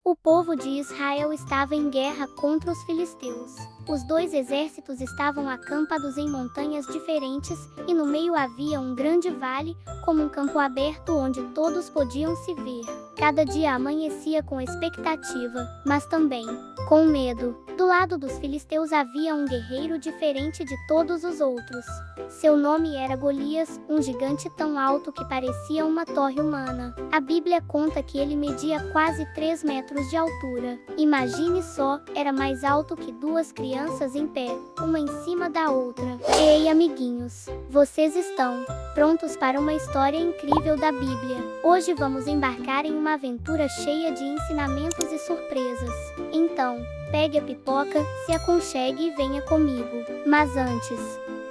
O povo de Israel estava em guerra contra os filisteus. Os dois exércitos estavam acampados em montanhas diferentes, e no meio havia um grande vale, como um campo aberto onde todos podiam se ver. Cada dia amanhecia com expectativa, mas também com medo. Do lado dos filisteus havia um guerreiro diferente de todos os outros. Seu nome era Golias, um gigante tão alto que parecia uma torre humana. A Bíblia conta que ele media quase 3 metros de altura. Imagine só, era mais alto que duas crianças em pé, uma em cima da outra. Ei, amiguinhos, vocês estão prontos para uma história incrível da Bíblia? Hoje vamos embarcar em uma aventura cheia de ensinamentos e surpresas. Então, pegue a pipoca, se aconchegue e venha comigo. Mas antes,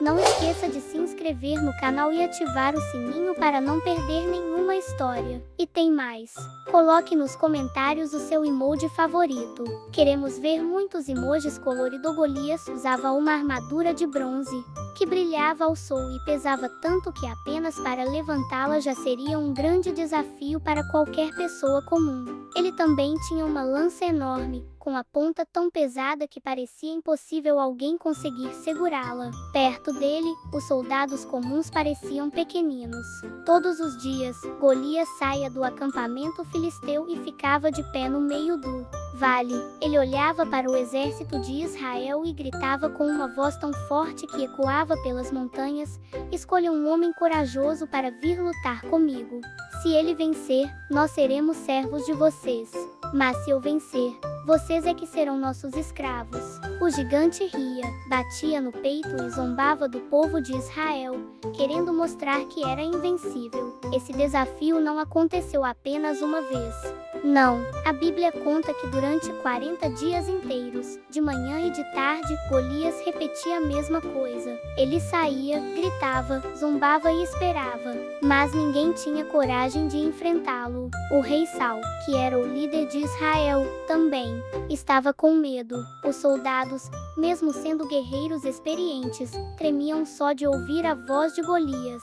não esqueça de se inscrever no canal e ativar o sininho para não perder nenhuma história. E tem mais. Coloque nos comentários o seu emoji favorito. Queremos ver muitos emojis colorido. Golias usava uma armadura de bronze, que brilhava ao sol e pesava tanto que apenas para levantá-la já seria um grande desafio para qualquer pessoa comum. Ele também tinha uma lança enorme, com a ponta tão pesada que parecia impossível alguém conseguir segurá-la. Perto dele, os soldados comuns pareciam pequeninos. Todos os dias, Golias saía do acampamento filisteu e ficava de pé no meio do vale. Ele olhava para o exército de Israel e gritava com uma voz tão forte que ecoava pelas montanhas: "Escolha um homem corajoso para vir lutar comigo. Se ele vencer, nós seremos servos de vocês. Mas se eu vencer, vocês é que serão nossos escravos." O gigante ria, batia no peito e zombava do povo de Israel, querendo mostrar que era invencível. Esse desafio não aconteceu apenas uma vez. Não, a Bíblia conta que durante 40 dias inteiros, de manhã e de tarde, Golias repetia a mesma coisa. Ele saía, gritava, zombava e esperava, mas ninguém tinha coragem de enfrentá-lo. O rei Saul, que era o líder de Israel, também estava com medo. Os soldados, mesmo sendo guerreiros experientes, tremiam só de ouvir a voz de Golias.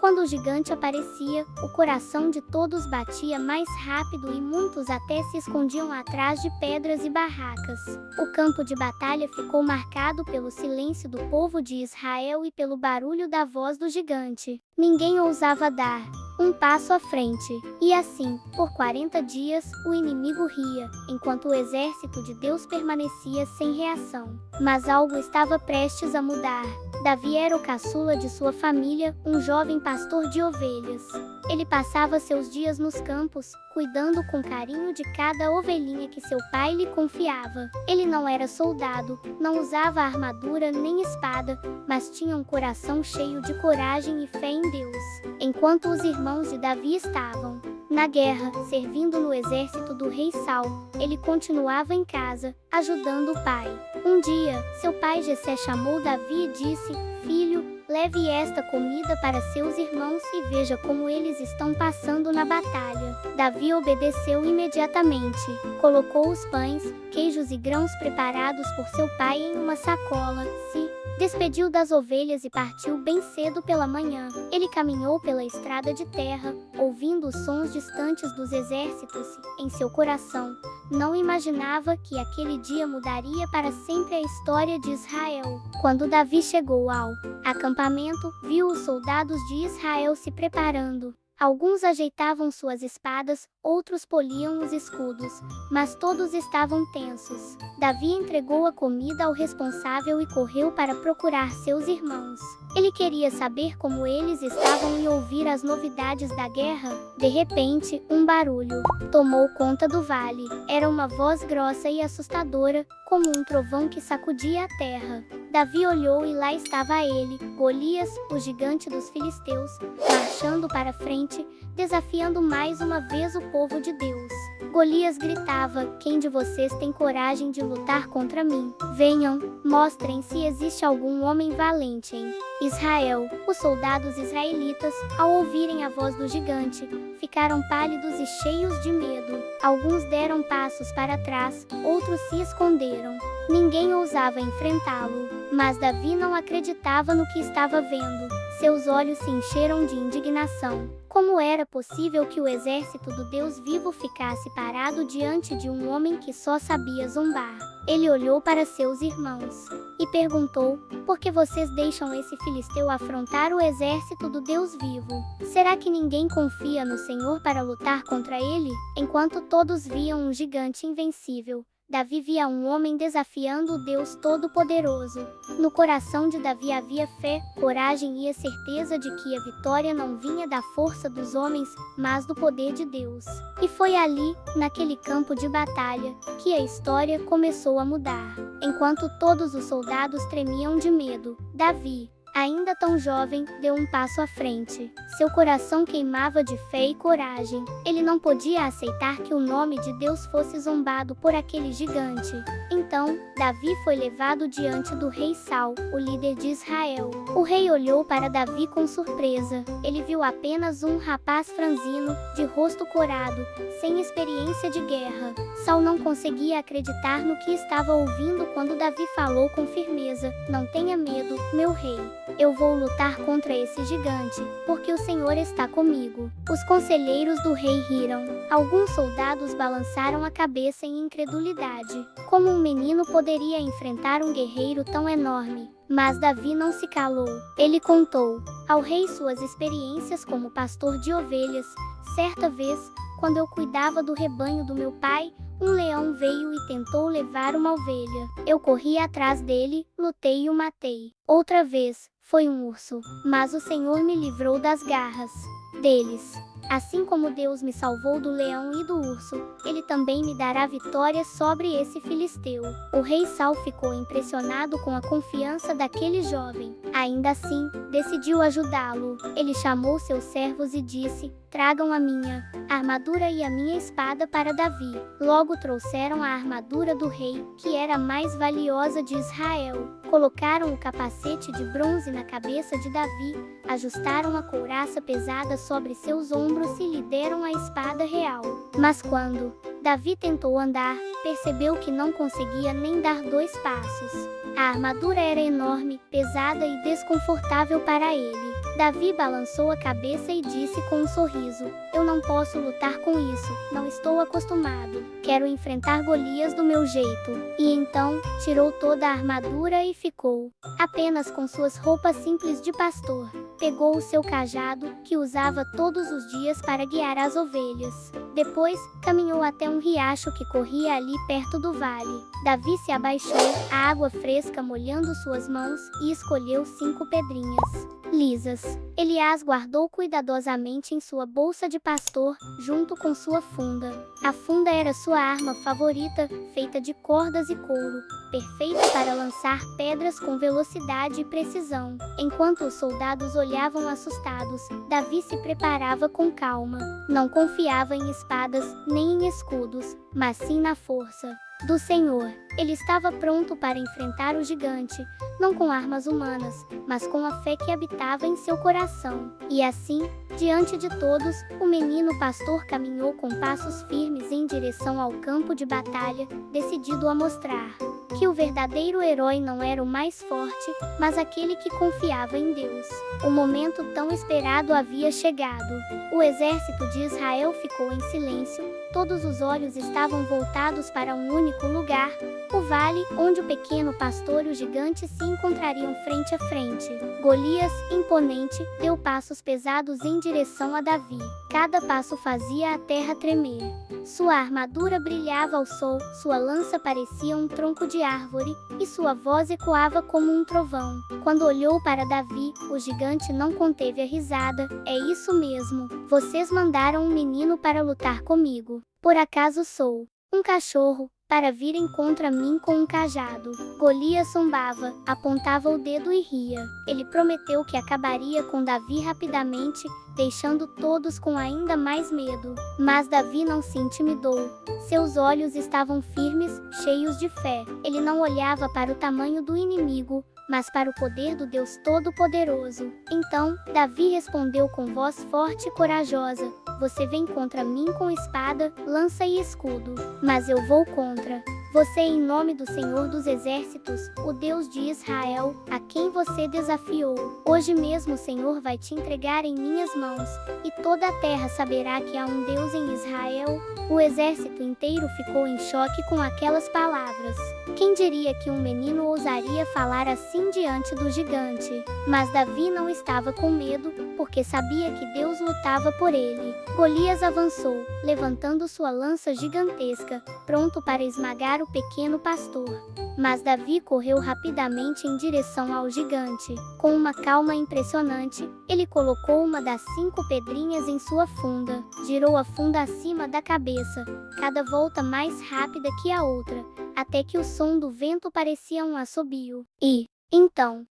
Quando o gigante aparecia, o coração de todos batia mais rápido e muitos até se escondiam atrás de pedras e barracas. O campo de batalha ficou marcado pelo silêncio do povo de Israel e pelo barulho da voz do gigante. Ninguém ousava dar um passo à frente. E assim, por 40 dias, o inimigo ria, enquanto o exército de Deus permanecia sem reação. Mas algo estava prestes a mudar. Davi era o caçula de sua família, um jovem pastor de ovelhas. Ele passava seus dias nos campos, cuidando com carinho de cada ovelhinha que seu pai lhe confiava. Ele não era soldado, não usava armadura nem espada, mas tinha um coração cheio de coragem e fé em Deus. Enquanto os irmãos de Davi estavam na guerra, servindo no exército do rei Saul, ele continuava em casa, ajudando o pai. Um dia, seu pai Jessé chamou Davi e disse: "Filho, leve esta comida para seus irmãos e veja como eles estão passando na batalha." Davi obedeceu imediatamente. Colocou os pães, queijos e grãos preparados por seu pai em uma sacola, se despediu das ovelhas e partiu bem cedo pela manhã. Ele caminhou pela estrada de terra, ouvindo os sons distantes dos exércitos e, em seu coração, não imaginava que aquele dia mudaria para sempre a história de Israel. Quando Davi chegou ao acampamento, viu os soldados de Israel se preparando. Alguns ajeitavam suas espadas, outros poliam os escudos, mas todos estavam tensos. Davi entregou a comida ao responsável e correu para procurar seus irmãos. Ele queria saber como eles estavam e ouvir as novidades da guerra. De repente, um barulho tomou conta do vale. Era uma voz grossa e assustadora, como um trovão que sacudia a terra. Davi olhou e lá estava ele, Golias, o gigante dos filisteus, marchando para frente, desafiando mais uma vez o povo de Deus. Golias gritava: "Quem de vocês tem coragem de lutar contra mim? Venham, mostrem se existe algum homem valente em Israel." Os soldados israelitas, ao ouvirem a voz do gigante, ficaram pálidos e cheios de medo. Alguns deram passos para trás, outros se esconderam. Ninguém ousava enfrentá-lo. Mas Davi não acreditava no que estava vendo. Seus olhos se encheram de indignação. Como era possível que o exército do Deus vivo ficasse parado diante de um homem que só sabia zombar? Ele olhou para seus irmãos e perguntou: por que vocês deixam esse filisteu afrontar o exército do Deus vivo? Será que ninguém confia no Senhor para lutar contra ele? Enquanto todos viam um gigante invencível, Davi via um homem desafiando o Deus Todo-Poderoso. No coração de Davi havia fé, coragem e a certeza de que a vitória não vinha da força dos homens, mas do poder de Deus. E foi ali, naquele campo de batalha, que a história começou a mudar. Enquanto todos os soldados tremiam de medo, Davi, ainda tão jovem, deu um passo à frente. Seu coração queimava de fé e coragem. Ele não podia aceitar que o nome de Deus fosse zombado por aquele gigante. Então, Davi foi levado diante do rei Saul, o líder de Israel. O rei olhou para Davi com surpresa. Ele viu apenas um rapaz franzino, de rosto corado, sem experiência de guerra. Saul não conseguia acreditar no que estava ouvindo quando Davi falou com firmeza: não tenha medo, meu rei. Eu vou lutar contra esse gigante, porque o Senhor está comigo. Os conselheiros do rei riram. Alguns soldados balançaram a cabeça em incredulidade. Como um menino poderia enfrentar um guerreiro tão enorme? Mas Davi não se calou. Ele contou ao rei suas experiências como pastor de ovelhas. Certa vez, quando eu cuidava do rebanho do meu pai, um leão veio e tentou levar uma ovelha. Eu corri atrás dele, lutei e o matei. Outra vez, foi um urso, mas o Senhor me livrou das garras deles. Assim como Deus me salvou do leão e do urso, Ele também me dará vitória sobre esse filisteu. O rei Saul ficou impressionado com a confiança daquele jovem. Ainda assim, decidiu ajudá-lo. Ele chamou seus servos e disse: tragam a minha armadura e a minha espada para Davi. Logo trouxeram a armadura do rei, que era a mais valiosa de Israel. Colocaram o capacete de bronze na cabeça de Davi, ajustaram a couraça pesada sobre seus ombros e lhe deram a espada real. Mas quando Davi tentou andar, percebeu que não conseguia nem dar 2 passos. A armadura era enorme, pesada e desconfortável para ele. Davi balançou a cabeça e disse com um sorriso: eu não posso lutar com isso, não estou acostumado. Quero enfrentar Golias do meu jeito. E então, tirou toda a armadura e ficou apenas com suas roupas simples de pastor. Pegou o seu cajado, que usava todos os dias para guiar as ovelhas. Depois, caminhou até um riacho que corria ali perto do vale. Davi se abaixou, a água fresca molhando suas mãos, e escolheu 5 pedrinhas lisas. Ele as guardou cuidadosamente em sua bolsa de pastor, junto com sua funda. A funda era sua arma favorita, feita de cordas e couro, perfeita para lançar pedras com velocidade e precisão. Enquanto os soldados olhavam assustados, Davi se preparava com calma. Não confiava em espadas, nem em escudos, mas sim na força do Senhor. Ele estava pronto para enfrentar o gigante, não com armas humanas, mas com a fé que habitava em seu coração. E assim, diante de todos, o menino pastor caminhou com passos firmes em direção ao campo de batalha, decidido a mostrar que o verdadeiro herói não era o mais forte, mas aquele que confiava em Deus. O momento tão esperado havia chegado. O exército de Israel ficou em silêncio, todos os olhos estavam voltados para um único lugar, o vale, onde o pequeno pastor e o gigante se encontrariam frente a frente. Golias, imponente, deu passos pesados em direção a Davi. Cada passo fazia a terra tremer. Sua armadura brilhava ao sol, sua lança parecia um tronco de árvore, e sua voz ecoava como um trovão. Quando olhou para Davi, o gigante não conteve a risada. É isso mesmo, vocês mandaram um menino para lutar comigo. Por acaso sou um cachorro, para virem contra mim com um cajado? Golias zombava, apontava o dedo e ria. Ele prometeu que acabaria com Davi rapidamente, deixando todos com ainda mais medo. Mas Davi não se intimidou. Seus olhos estavam firmes, cheios de fé. Ele não olhava para o tamanho do inimigo, mas para o poder do Deus Todo-Poderoso. Então, Davi respondeu com voz forte e corajosa: você vem contra mim com espada, lança e escudo, mas eu vou contra Você em nome do Senhor dos Exércitos, o Deus de Israel, a quem você desafiou. Hoje mesmo o Senhor vai te entregar em minhas mãos, e toda a terra saberá que há um Deus em Israel. O exército inteiro ficou em choque com aquelas palavras. Quem diria que um menino ousaria falar assim diante do gigante? Mas Davi não estava com medo, porque sabia que Deus lutava por ele. Golias avançou, levantando sua lança gigantesca, pronto para esmagar o pequeno pastor. Mas Davi correu rapidamente em direção ao gigante. Com uma calma impressionante, ele colocou uma das 5 pedrinhas em sua funda, girou a funda acima da cabeça, cada volta mais rápida que a outra, até que o som do vento parecia um assobio. Então,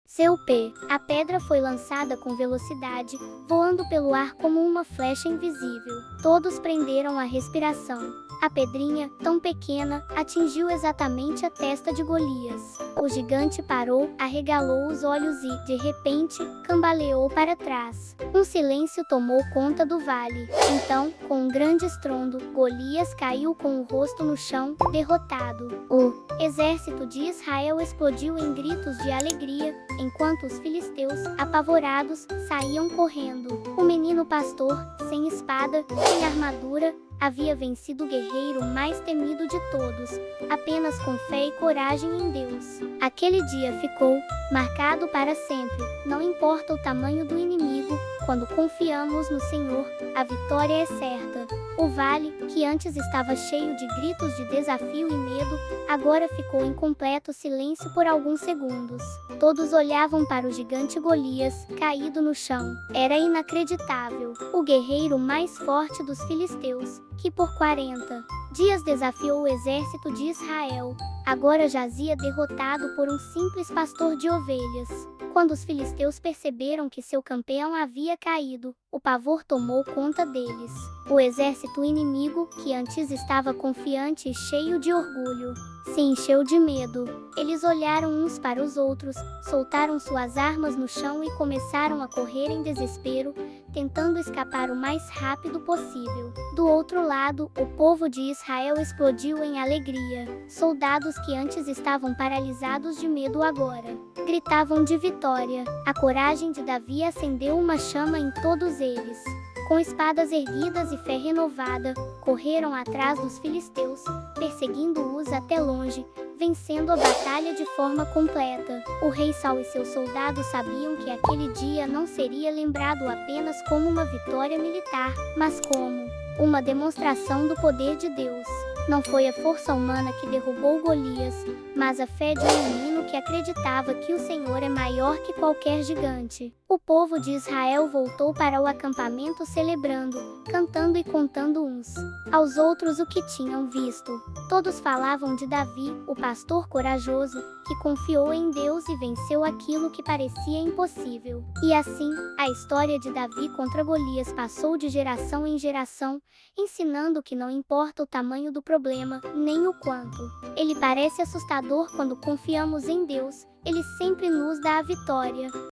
a pedra foi lançada com velocidade, voando pelo ar como uma flecha invisível. Todos prenderam a respiração. A pedrinha, tão pequena, atingiu exatamente a testa de Golias. O gigante parou, arregalou os olhos e, de repente, cambaleou para trás. Um silêncio tomou conta do vale. Então, com um grande estrondo, Golias caiu com o rosto no chão, derrotado. O exército de Israel explodiu em gritos de alegria, enquanto os filisteus, apavorados, saíam correndo. O menino pastor, sem espada, sem armadura, havia vencido o guerreiro mais temido de todos, apenas com fé e coragem em Deus. Aquele dia ficou marcado para sempre. Não importa o tamanho do inimigo, quando confiamos no Senhor, a vitória é certa. O vale, que antes estava cheio de gritos de desafio e medo, agora ficou em completo silêncio por alguns segundos. Todos olhavam para o gigante Golias, caído no chão. Era inacreditável. O guerreiro mais forte dos filisteus, que por 40 dias desafiou o exército de Israel, agora jazia derrotado por um simples pastor de ovelhas. Quando os filisteus perceberam que seu campeão havia caído, o pavor tomou conta deles. O exército inimigo, que antes estava confiante e cheio de orgulho, se encheu de medo. Eles olharam uns para os outros, soltaram suas armas no chão e começaram a correr em desespero, tentando escapar o mais rápido possível. Do outro lado, o povo de Israel explodiu em alegria. Soldados que antes estavam paralisados de medo agora gritavam de vitória. A coragem de Davi acendeu uma chama em todos eles. Com espadas erguidas e fé renovada, correram atrás dos filisteus, perseguindo-os até longe, vencendo a batalha de forma completa. O rei Saul e seus soldados sabiam que aquele dia não seria lembrado apenas como uma vitória militar, mas como uma demonstração do poder de Deus. Não foi a força humana que derrubou Golias, mas a fé de um menino que acreditava que o Senhor é maior que qualquer gigante. O povo de Israel voltou para o acampamento celebrando, cantando e contando uns aos outros o que tinham visto. Todos falavam de Davi, o pastor corajoso, que confiou em Deus e venceu aquilo que parecia impossível. E assim, a história de Davi contra Golias passou de geração em geração, ensinando que não importa o tamanho do problema, nem o quanto ele parece assustador quando confiamos em Deus, ele sempre nos dá a vitória.